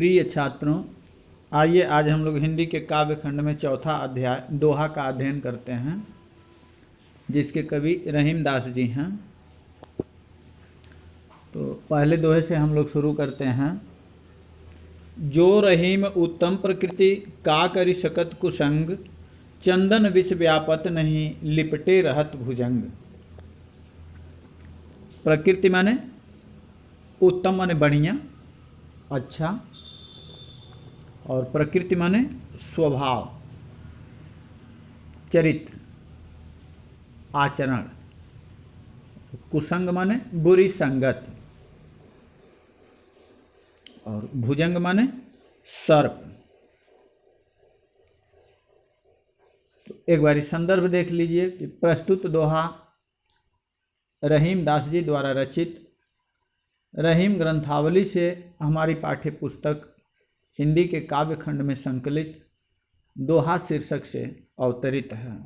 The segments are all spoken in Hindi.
प्रिय छात्रों, आइए आज हम लोग हिंदी के काव्य खंड में चौथा अध्याय दोहा का अध्ययन करते हैं, जिसके कवि रहीम दास जी हैं। तो पहले दोहे से हम लोग शुरू करते हैं। जो रहीम उत्तम प्रकृति का करि सकत कुसंग, चंदन विष व्यापत नहीं लिपटे रहत भुजंग। प्रकृति माने उत्तम माने बढ़िया, अच्छा, और प्रकृति माने स्वभाव, चरित्र, आचरण। कुसंग माने बुरी संगत, और भुजंग माने सर्प। तो एक बारी संदर्भ देख लीजिए कि प्रस्तुत दोहा रहीम दास जी द्वारा रचित रहीम ग्रंथावली से हमारी पाठ्य पुस्तक हिंदी के काव्य खंड में संकलित दोहा शीर्षक से अवतरित है।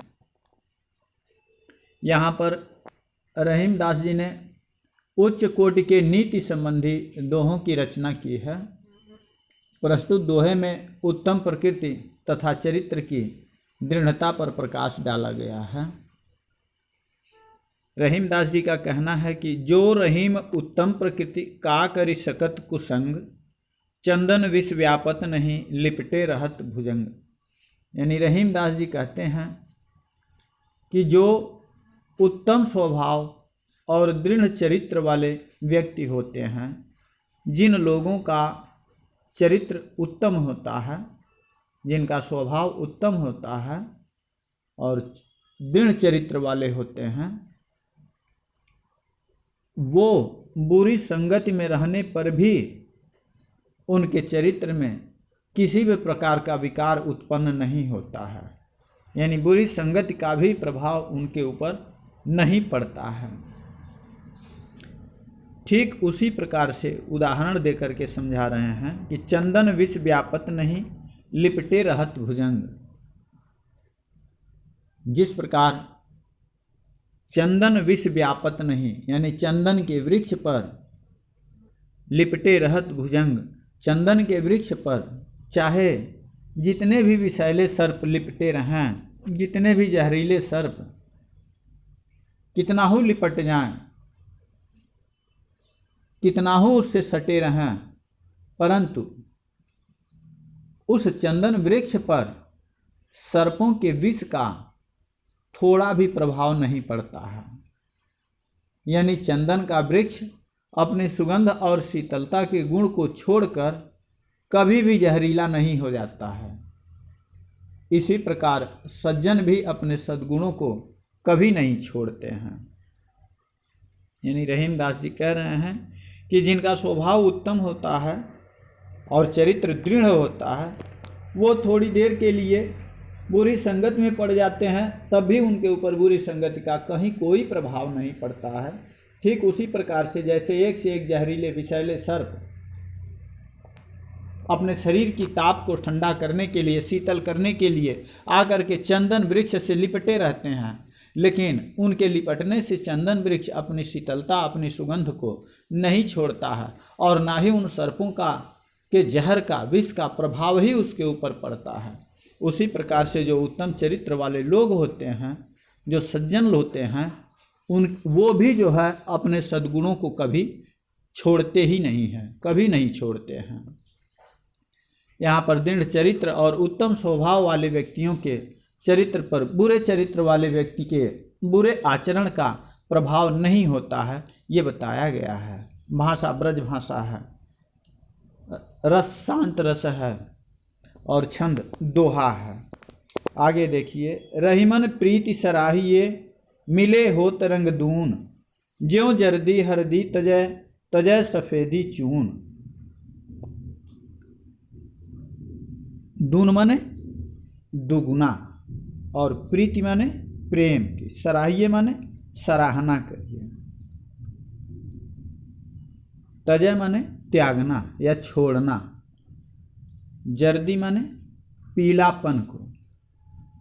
यहाँ पर रहीम दास जी ने उच्च कोटि के नीति संबंधी दोहों की रचना की है। प्रस्तुत दोहे में उत्तम प्रकृति तथा चरित्र की दृढ़ता पर प्रकाश डाला गया है। रहीम दास जी का कहना है कि जो रहीम उत्तम प्रकृति का करि सकत कुसंग, चंदन विष व्यापत नहीं लिपटे रहत भुजंग। यानी रहीम दास जी कहते हैं कि जो उत्तम स्वभाव और दृढ़ चरित्र वाले व्यक्ति होते हैं, जिन लोगों का चरित्र उत्तम होता है, जिनका स्वभाव उत्तम होता है और दृढ़ चरित्र वाले होते हैं, वो बुरी संगति में रहने पर भी उनके चरित्र में किसी भी प्रकार का विकार उत्पन्न नहीं होता है। यानी बुरी संगति का भी प्रभाव उनके ऊपर नहीं पड़ता है। ठीक उसी प्रकार से उदाहरण देकर के समझा रहे हैं कि चंदन विष व्यापत नहीं लिपटे रहत भुजंग। जिस प्रकार चंदन विष व्यापत नहीं, यानी चंदन के वृक्ष पर लिपटे रहत भुजंग, चंदन के वृक्ष पर चाहे जितने भी विषैले सर्प लिपटे रहें, जितने भी जहरीले सर्प कितना हो लिपट जाएं, कितना हो उससे सटे रहें, परंतु उस चंदन वृक्ष पर सर्पों के विष का थोड़ा भी प्रभाव नहीं पड़ता है। यानी चंदन का वृक्ष अपने सुगंध और शीतलता के गुण को छोड़कर कभी भी जहरीला नहीं हो जाता है। इसी प्रकार सज्जन भी अपने सद्गुणों को कभी नहीं छोड़ते हैं। यानी रहीम दास जी कह रहे हैं कि जिनका स्वभाव उत्तम होता है और चरित्र दृढ़ होता है, वो थोड़ी देर के लिए बुरी संगत में पड़ जाते हैं, तब भी उनके ऊपर बुरी संगत का कहीं कोई प्रभाव नहीं पड़ता है। ठीक उसी प्रकार से जैसे एक से एक जहरीले विषैले सर्प अपने शरीर की ताप को ठंडा करने के लिए, शीतल करने के लिए आकर के चंदन वृक्ष से लिपटे रहते हैं, लेकिन उनके लिपटने से चंदन वृक्ष अपनी शीतलता, अपनी सुगंध को नहीं छोड़ता है और ना ही उन सर्पों का के जहर का, विष का प्रभाव ही उसके ऊपर पड़ता है। उसी प्रकार से जो उत्तम चरित्र वाले लोग होते हैं, जो सज्जन होते हैं, वो भी जो है अपने सद्गुणों को कभी छोड़ते ही नहीं हैं, कभी नहीं छोड़ते हैं। यहाँ पर दृढ़ चरित्र और उत्तम स्वभाव वाले व्यक्तियों के चरित्र पर बुरे चरित्र वाले व्यक्ति के बुरे आचरण का प्रभाव नहीं होता है, ये बताया गया है। भाषा ब्रज भाषा है, रस शांत रस है और छंद दोहा है। आगे देखिए, रहीमन प्रीति सराहिए मिले हो तरंग दून, ज्यों जर्दी हरदी तजय तजय सफेदी चून। दून माने दुगुना और प्रीति माने प्रेम की, सराहिए माने सराहना करिए, तजय माने त्यागना या छोड़ना, जर्दी माने पीलापन को,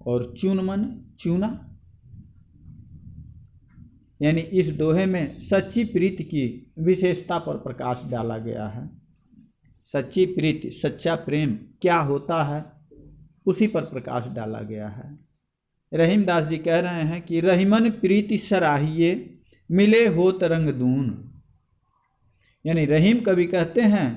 और चून माने चूना। यानी इस दोहे में सच्ची प्रीति की विशेषता पर प्रकाश डाला गया है। सच्ची प्रीति, सच्चा प्रेम क्या होता है, उसी पर प्रकाश डाला गया है। रहीमदास जी कह रहे हैं कि रहीमन प्रीति सराहिए, मिले हो तरंग दून। यानी रहीम कवि कहते हैं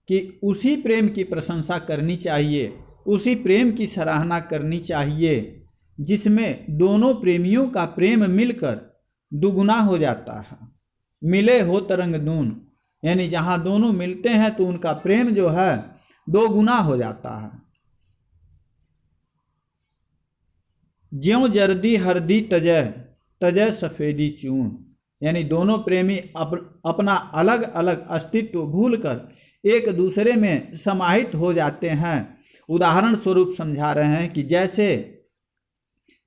कि उसी प्रेम की प्रशंसा करनी चाहिए, उसी प्रेम की सराहना करनी चाहिए जिसमें दोनों प्रेमियों का प्रेम मिलकर दुगुना हो जाता है। मिले हो तरंग दून, यानी जहाँ दोनों मिलते हैं तो उनका प्रेम जो है दो गुना हो जाता है। ज्यों जर्दी हरदी तजय, तजय सफ़ेदी चून। यानी दोनों प्रेमी अपना अलग अलग अस्तित्व भूलकर एक दूसरे में समाहित हो जाते हैं। उदाहरण स्वरूप समझा रहे हैं कि जैसे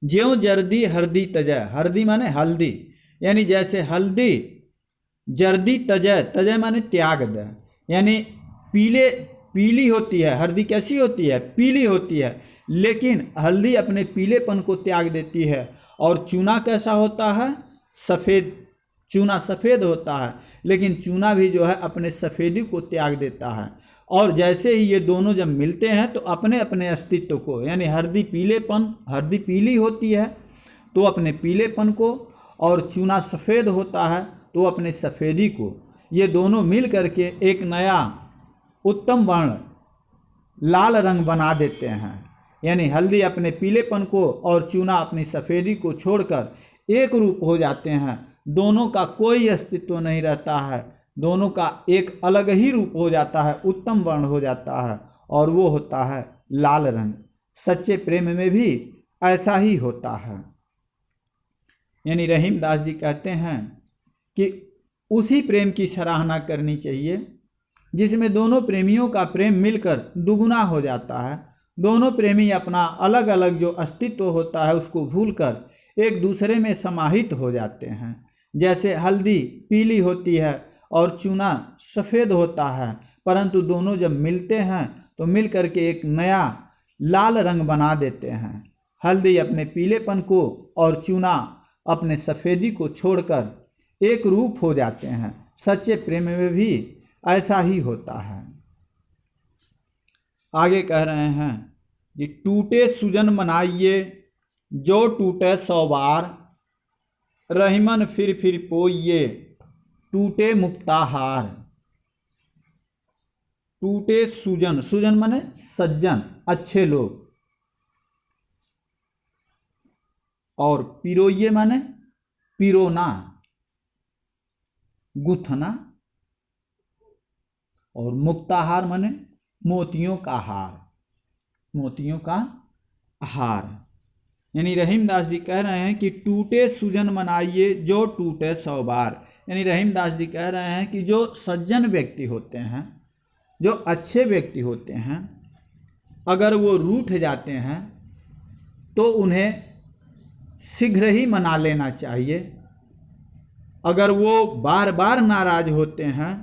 ज्यों जर्दी हरदी तजय, हरदी माने हल्दी, यानी जैसे हल्दी जर्दी तजय, तजय माने त्याग दे, यानी पीली होती है। हल्दी कैसी होती है? पीली होती है, लेकिन हल्दी अपने पीलेपन को त्याग देती है। और चूना कैसा होता है? सफ़ेद। चूना सफ़ेद होता है, लेकिन चूना भी जो है अपने सफ़ेदी को त्याग देता है। और जैसे ही ये दोनों जब मिलते हैं तो अपने अपने अस्तित्व को, यानी हल्दी पीली होती है तो अपने पीलेपन को, और चूना सफ़ेद होता है तो अपने सफ़ेदी को, ये दोनों मिल करके एक नया उत्तम वर्ण लाल रंग बना देते हैं। यानी हल्दी अपने पीलेपन को और चूना अपनी सफ़ेदी को छोड़कर एक रूप हो जाते हैं। दोनों का कोई अस्तित्व नहीं रहता है, दोनों का एक अलग ही रूप हो जाता है, उत्तम वर्ण हो जाता है, और वो होता है लाल रंग। सच्चे प्रेम में भी ऐसा ही होता है। यानी रहीमदास जी कहते हैं कि उसी प्रेम की सराहना करनी चाहिए जिसमें दोनों प्रेमियों का प्रेम मिलकर दुगुना हो जाता है। दोनों प्रेमी अपना अलग अलग जो अस्तित्व होता है उसको भूलकर एक दूसरे में समाहित हो जाते हैं। जैसे हल्दी पीली होती है और चूना सफ़ेद होता है, परंतु दोनों जब मिलते हैं तो मिल करके एक नया लाल रंग बना देते हैं। हल्दी अपने पीलेपन को और चूना अपने सफ़ेदी को छोड़कर एक रूप हो जाते हैं। सच्चे प्रेम में भी ऐसा ही होता है। आगे कह रहे हैं कि टूटे सुजन मनाइए, जो टूटे 100 बार, रहीमन फिर पोइए, टूटे मुक्ताहार। टूटे सुजन, सुजन माने सज्जन, अच्छे लोग, और पिरोइए माने पिरोना, गुथना, और मुक्ताहार माने मोतियों का हार, मोतियों का हार। यानी रहीमदास जी कह रहे हैं कि टूटे सुजन मनाइए, जो टूटे 100 बार। यानी रहीमदास जी कह रहे हैं कि जो सज्जन व्यक्ति होते हैं, जो अच्छे व्यक्ति होते हैं, अगर वो रूठ जाते हैं तो उन्हें शीघ्र ही मना लेना चाहिए। अगर वो बार बार नाराज होते हैं,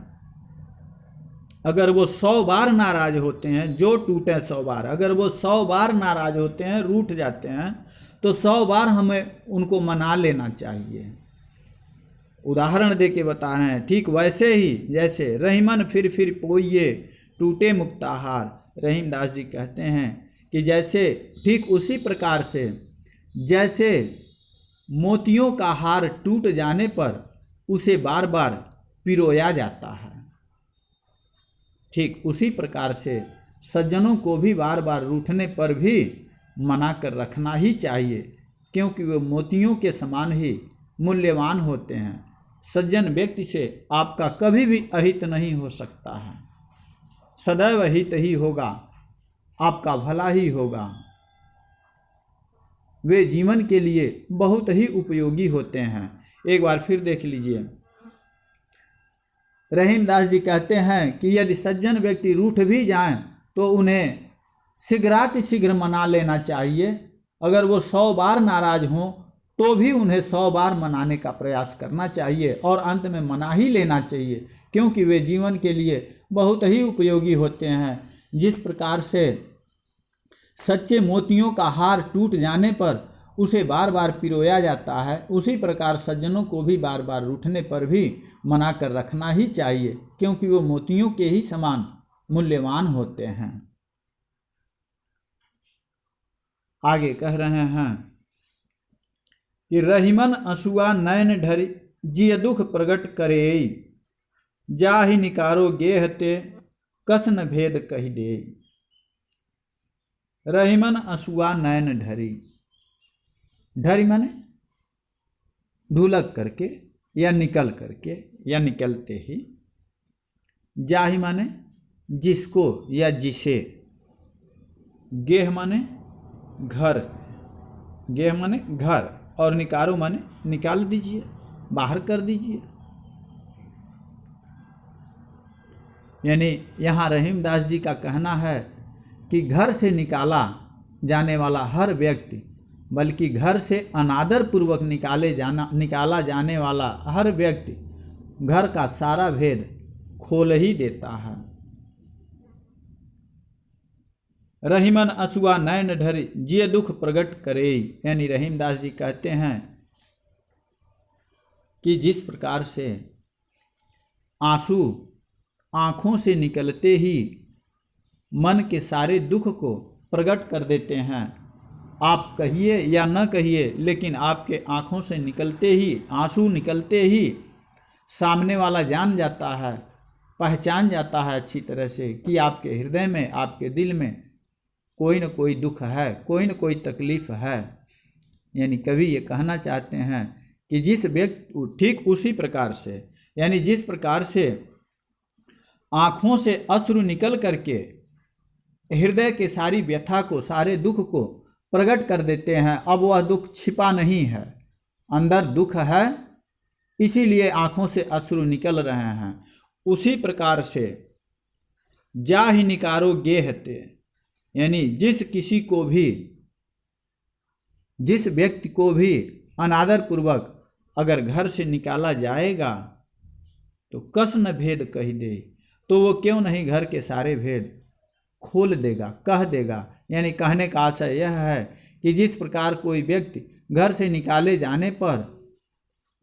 अगर वो 100 बार नाराज होते हैं, जो टूटे 100 बार, अगर वो 100 बार नाराज होते हैं, रूठ जाते हैं, तो 100 बार हमें उनको मना लेना चाहिए। उदाहरण दे के बता रहे हैं, ठीक वैसे ही जैसे रहीमन फिर पोइए, टूटे मुक्ताहार। रहीमदास जी कहते हैं कि जैसे ठीक उसी प्रकार से जैसे मोतियों का हार टूट जाने पर उसे बार बार पिरोया जाता है, ठीक उसी प्रकार से सज्जनों को भी बार बार रूठने पर भी मना कर रखना ही चाहिए, क्योंकि वे मोतियों के समान ही मूल्यवान होते हैं। सज्जन व्यक्ति से आपका कभी भी अहित नहीं हो सकता है, सदैव हित ही होगा, आपका भला ही होगा। वे जीवन के लिए बहुत ही उपयोगी होते हैं। एक बार फिर देख लीजिए, रहीमदास जी कहते हैं कि यदि सज्जन व्यक्ति रूठ भी जाएं तो उन्हें शीघ्र मना लेना चाहिए। अगर वो 100 बार नाराज हों तो भी उन्हें 100 बार मनाने का प्रयास करना चाहिए और अंत में मना ही लेना चाहिए, क्योंकि वे जीवन के लिए बहुत ही उपयोगी होते हैं। जिस प्रकार से सच्चे मोतियों का हार टूट जाने पर उसे बार बार पिरोया जाता है, उसी प्रकार सज्जनों को भी बार बार रूठने पर भी मना कर रखना ही चाहिए, क्योंकि वो मोतियों के ही समान मूल्यवान होते हैं। आगे कह रहे हैं कि रहीमन असुआ नयन ढरी जिय दुख प्रगट करे, जाहि निकारो गेहते कसन भेद कही दे। रहीमन असुआ नयन ढरी, ढरी माने ढुलक करके या निकल करके या निकलते ही, जाहि माने जिसको या जिसे, गेह माने घर, गेह माने घर, और निकारो माने निकाल दीजिए, बाहर कर दीजिए। यानी यहाँ रहीमदास जी का कहना है कि घर से निकाला जाने वाला हर व्यक्ति, बल्कि घर से अनादर पूर्वक निकाला जाने वाला हर व्यक्ति घर का सारा भेद खोल ही देता है। रहीमन असुआ नयन ढरी जिय दुख प्रगट करे, यानी रहीमदास जी कहते हैं कि जिस प्रकार से आंसू आँखों से निकलते ही मन के सारे दुख को प्रकट कर देते हैं, आप कहिए या न कहिए, लेकिन आपके आँखों से निकलते ही, आंसू निकलते ही सामने वाला जान जाता है, पहचान जाता है अच्छी तरह से कि आपके हृदय में, आपके दिल में कोई न कोई दुख है, कोई न कोई तकलीफ है। यानी कवि ये कहना चाहते हैं कि जिस व्यक्ति, ठीक उसी प्रकार से, यानी जिस प्रकार से आँखों से अश्रु निकल करके हृदय के सारी व्यथा को, सारे दुख को प्रकट कर देते हैं, अब वह दुख छिपा नहीं है, अंदर दुख है, इसीलिए आँखों से अश्रु निकल रहे हैं। उसी प्रकार से जाहि निकारो गेहते, यानी जिस किसी को भी, जिस व्यक्ति को भी अनादर पूर्वक अगर घर से निकाला जाएगा तो कस न भेद कही दे, तो वो क्यों नहीं घर के सारे भेद खोल देगा, कह देगा। यानी कहने का आशय यह है कि जिस प्रकार कोई व्यक्ति घर से निकाले जाने पर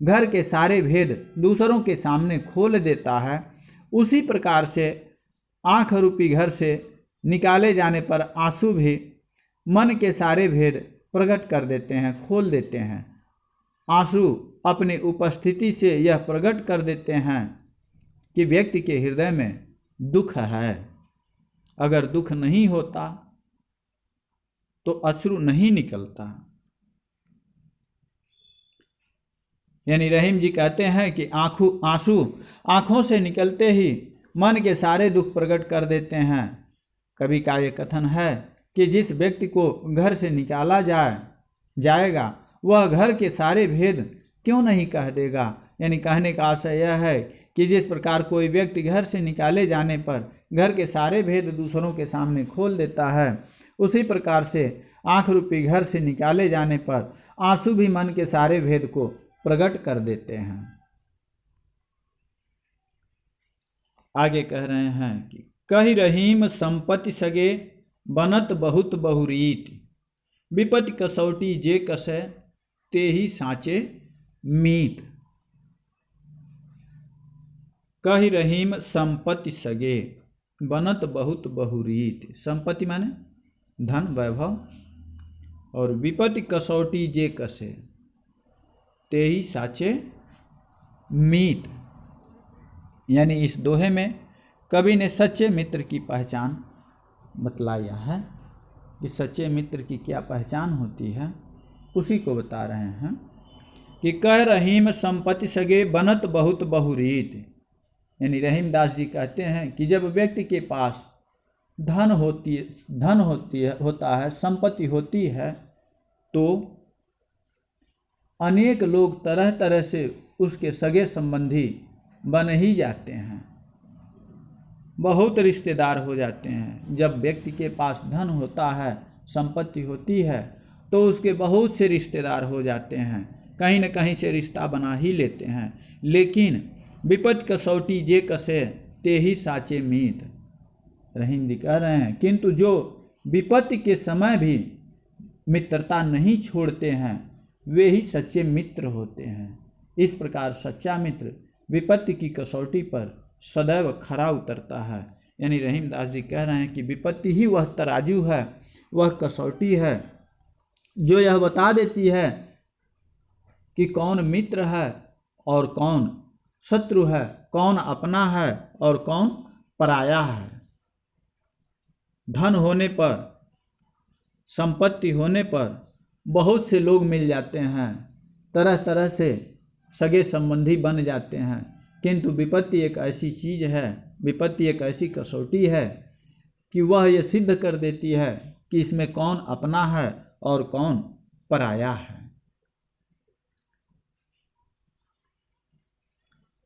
घर के सारे भेद दूसरों के सामने खोल देता है, उसी प्रकार से आँख रूपी घर से निकाले जाने पर आंसू भी मन के सारे भेद प्रकट कर देते हैं, खोल देते हैं। आंसू अपनी उपस्थिति से यह प्रकट कर देते हैं कि व्यक्ति के हृदय में दुख है। अगर दुख नहीं होता तो अश्रु नहीं निकलता। यानी रहीम जी कहते हैं कि आंसू आँखों से निकलते ही मन के सारे दुख प्रकट कर देते हैं। कवि का ये कथन है कि जिस व्यक्ति को घर से निकाला जाएगा वह घर के सारे भेद क्यों नहीं कह देगा। यानी कहने का आशय यह है कि जिस प्रकार कोई व्यक्ति घर से निकाले जाने पर घर के सारे भेद दूसरों के सामने खोल देता है, उसी प्रकार से आँख रूपी घर से निकाले जाने पर आंसू भी मन के सारे भेद को प्रकट कर देते हैं। आगे कह रहे हैं कि कहि रहीम संपत्ति सगे बनत बहुत बहुरीत, विपत्ति कसौटी जे कसै ते ही साँचे मीत। कहि रहीम संपत्ति सगे बनत बहुत बहुरीत, संपत्ति माने धन वैभव, और विपत्ति कसौटी जे कसे ते ही साचे मीत। यानी इस दोहे में कवि ने सच्चे मित्र की पहचान बतलाया है कि सच्चे मित्र की क्या पहचान होती है, उसी को बता रहे हैं कि कह रहीम संपत्ति सगे बनत बहुत बहुरीत। यानी रहीमदास जी कहते हैं कि जब व्यक्ति के पास धन होता है, संपत्ति होती है, तो अनेक लोग तरह तरह से उसके सगे संबंधी बन ही जाते हैं, बहुत रिश्तेदार हो जाते हैं। जब व्यक्ति के पास धन होता है, संपत्ति होती है, तो उसके बहुत से रिश्तेदार हो जाते हैं, कहीं न कहीं से रिश्ता बना ही लेते हैं। लेकिन विपत्ति कसौटी जे कसे ते ही साचे मीत, रहीम जी कह रहे हैं, किंतु जो विपत्ति के समय भी मित्रता नहीं छोड़ते हैं वे ही सच्चे मित्र होते हैं। इस प्रकार सच्चा मित्र विपत्ति की कसौटी पर सदैव खरा उतरता है। यानी रहीमदास जी कह रहे हैं कि विपत्ति ही वह तराजू है, वह कसौटी है जो यह बता देती है कि कौन मित्र है और कौन शत्रु है, कौन अपना है और कौन पराया है। धन होने पर, संपत्ति होने पर बहुत से लोग मिल जाते हैं, तरह तरह से सगे संबंधी बन जाते हैं, किंतु विपत्ति एक ऐसी चीज़ है, विपत्ति एक ऐसी कसौटी है कि वह ये सिद्ध कर देती है कि इसमें कौन अपना है और कौन पराया है।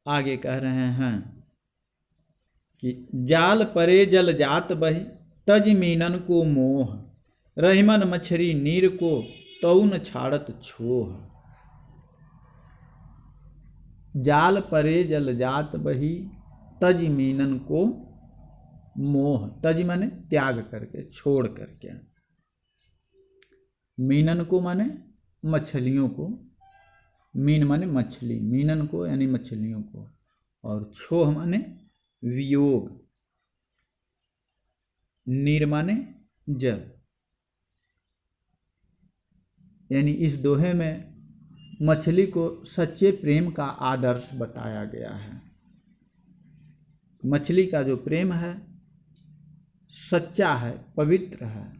आगे कह रहे हैं कि जाल परे जल जात बही तज मीनन को मोह, रहीमन मछरी नीर को तौन छाड़त छोह। जाल परे जल जात बही तज मीनन को मोह, तज माने त्याग करके, छोड़ करके, मीनन को माने मछलियों को, मीन माने मछली, मीनन को यानी मछलियों को, और छोह माने वियोग, नीर माने जल। यानी इस दोहे में मछली को सच्चे प्रेम का आदर्श बताया गया है। मछली का जो प्रेम है सच्चा है, पवित्र है,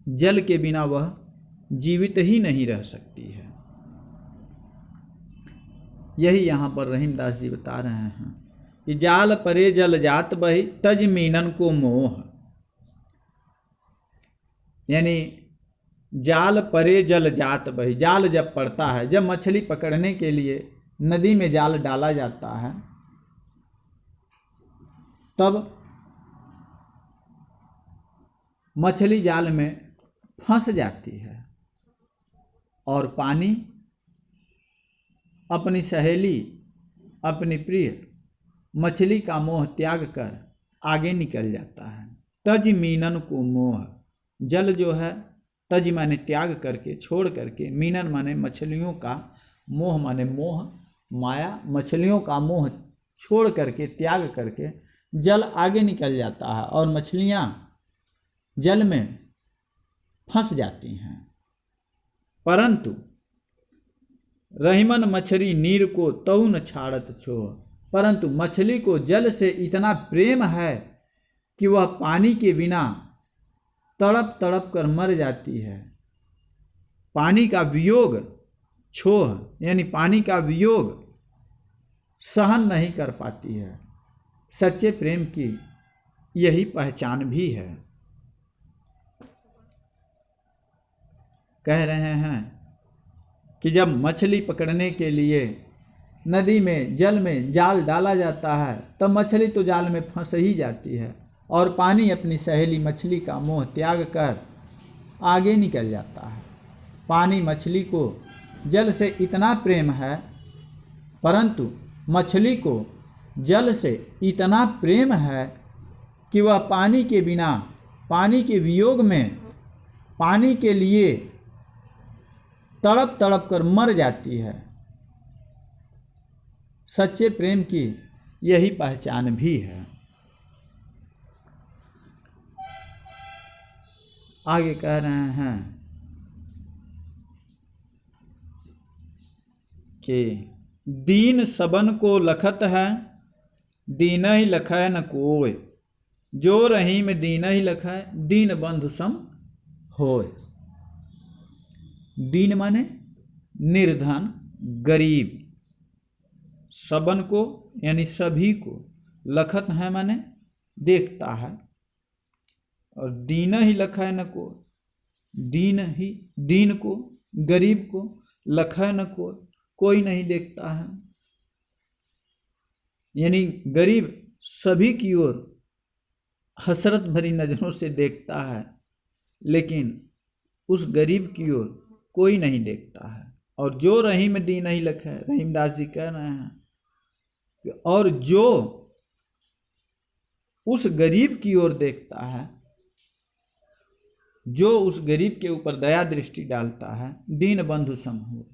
जल के बिना वह जीवित ही नहीं रह सकती है। यही यहाँ पर रहीमदास जी बता रहे हैं कि जाल परे जल जात बही तज मीनन को मोह, यानी जाल परे जल जात बही, जाल जब पड़ता है, जब मछली पकड़ने के लिए नदी में जाल डाला जाता है तब मछली जाल में फंस जाती है और पानी अपनी सहेली, अपनी प्रिय मछली का मोह त्याग कर आगे निकल जाता है। तज मीनन को मोह, जल जो है तज माने त्याग करके, छोड़ करके, मीनन माने मछलियों का, मोह माने मोह माया, मछलियों का मोह छोड़ करके, त्याग करके जल आगे निकल जाता है और मछलियाँ जल में फंस जाती हैं। परंतु रहीमन मछली नीर को तौन छाड़त छोह, परंतु मछली को जल से इतना प्रेम है कि वह पानी के बिना तड़प तड़प कर मर जाती है। पानी का वियोग, छोह यानी पानी का वियोग सहन नहीं कर पाती है। सच्चे प्रेम की यही पहचान भी है। कह रहे हैं कि जब मछली पकड़ने के लिए नदी में, जल में जाल डाला जाता है तब मछली तो जाल में फंस ही जाती है और पानी अपनी सहेली मछली का मोह त्याग कर आगे निकल जाता है। पानी मछली को जल से इतना प्रेम है, परंतु मछली को जल से इतना प्रेम है कि वह पानी के बिना, पानी के वियोग में, पानी के लिए तड़प तड़प कर मर जाती है। सच्चे प्रेम की यही पहचान भी है। आगे कह रहे हैं कि दीन सबन को लखत है, दीन ही लखै न कोय, जो रहीम दीन ही लखै, दीन बंधु सम होय। दीन माने निर्धन, गरीब, सबन को यानी सभी को, लखत है माने देखता है, और दीन ही लखै न को, दीन ही, दीन को, गरीब को, लखै न को, कोई नहीं देखता है। यानी गरीब सभी की ओर हसरत भरी नजरों से देखता है, लेकिन उस गरीब की ओर कोई नहीं देखता है। और जो रहीम दीन ही लखै, रहीमदास जी कह रहे हैं कि और जो उस गरीब की ओर देखता है, जो उस गरीब के ऊपर दया दृष्टि डालता है, दीन बंधु सम हो,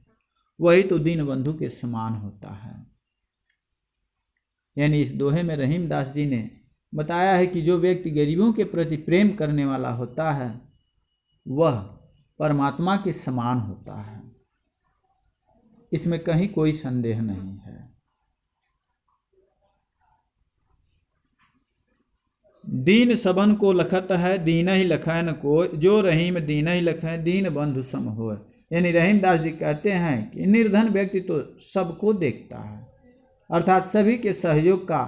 वही तो दीन बंधु के समान होता है। यानी इस दोहे में रहीमदास जी ने बताया है कि जो व्यक्ति गरीबों के प्रति प्रेम करने वाला होता है वह परमात्मा के समान होता है, इसमें कहीं कोई संदेह नहीं है। दीन सबन को लखत है, दीन ही लखै न कोय, जो रहीम दीन ही लखै, दीन बंधु सम होय। यानी रहीमदास जी कहते हैं कि निर्धन व्यक्ति तो सबको देखता है, अर्थात सभी के सहयोग का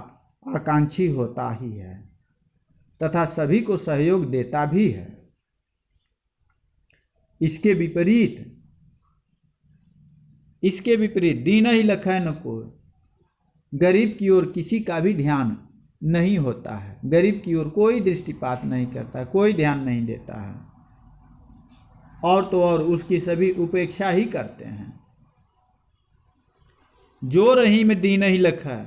आकांक्षी होता ही है तथा सभी को सहयोग देता भी है। इसके विपरीत दीन ही लखै न कोय, गरीब की ओर किसी का भी ध्यान नहीं होता है, गरीब की ओर कोई दृष्टिपात नहीं करता, कोई ध्यान नहीं देता है, और तो और उसकी सभी उपेक्षा ही करते हैं। जो रहीम दीन ही लखै,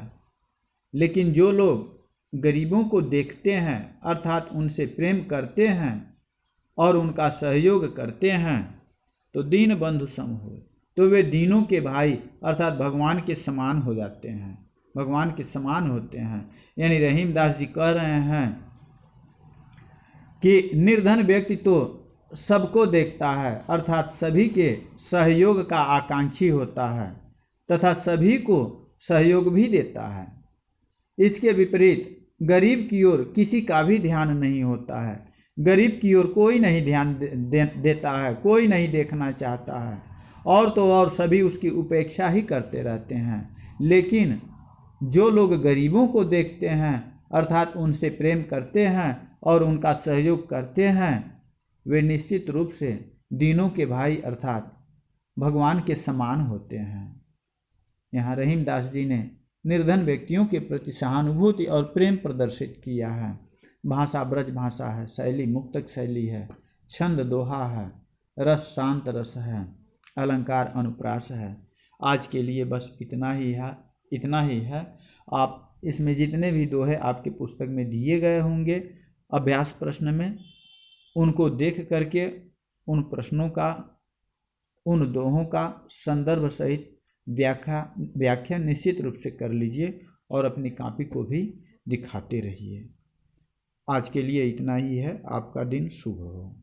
लेकिन जो लोग गरीबों को देखते हैं अर्थात उनसे प्रेम करते हैं और उनका सहयोग करते हैं तो दीन बंधु सम हो, तो वे दीनों के भाई अर्थात भगवान के समान हो जाते हैं, भगवान के समान होते हैं। यानी रहीमदास जी कह रहे हैं कि निर्धन व्यक्ति तो सबको देखता है अर्थात सभी के सहयोग का आकांक्षी होता है तथा सभी को सहयोग भी देता है। इसके विपरीत गरीब की ओर किसी का भी ध्यान नहीं होता है, गरीब की ओर कोई नहीं ध्यान देता है, कोई नहीं देखना चाहता है, और तो और सभी उसकी उपेक्षा ही करते रहते हैं। लेकिन जो लोग गरीबों को देखते हैं अर्थात उनसे प्रेम करते हैं और उनका सहयोग करते हैं वे निश्चित रूप से दीनों के भाई अर्थात भगवान के समान होते हैं। यहाँ रहीमदास जी ने निर्धन व्यक्तियों के प्रति सहानुभूति और प्रेम प्रदर्शित किया है। भाषा ब्रज भाषा है, शैली मुक्तक शैली है, छंद दोहा है, रस शांत रस है, अलंकार अनुप्रास है। आज के लिए बस इतना ही है। आप इसमें जितने भी दोहे आपके पुस्तक में दिए गए होंगे अभ्यास प्रश्न में, उनको देख करके उन प्रश्नों का, उन दोहों का संदर्भ सहित व्याख्या निश्चित रूप से कर लीजिए और अपनी कॉपी को भी दिखाते रहिए। आज के लिए इतना ही है। आपका दिन शुभ हो।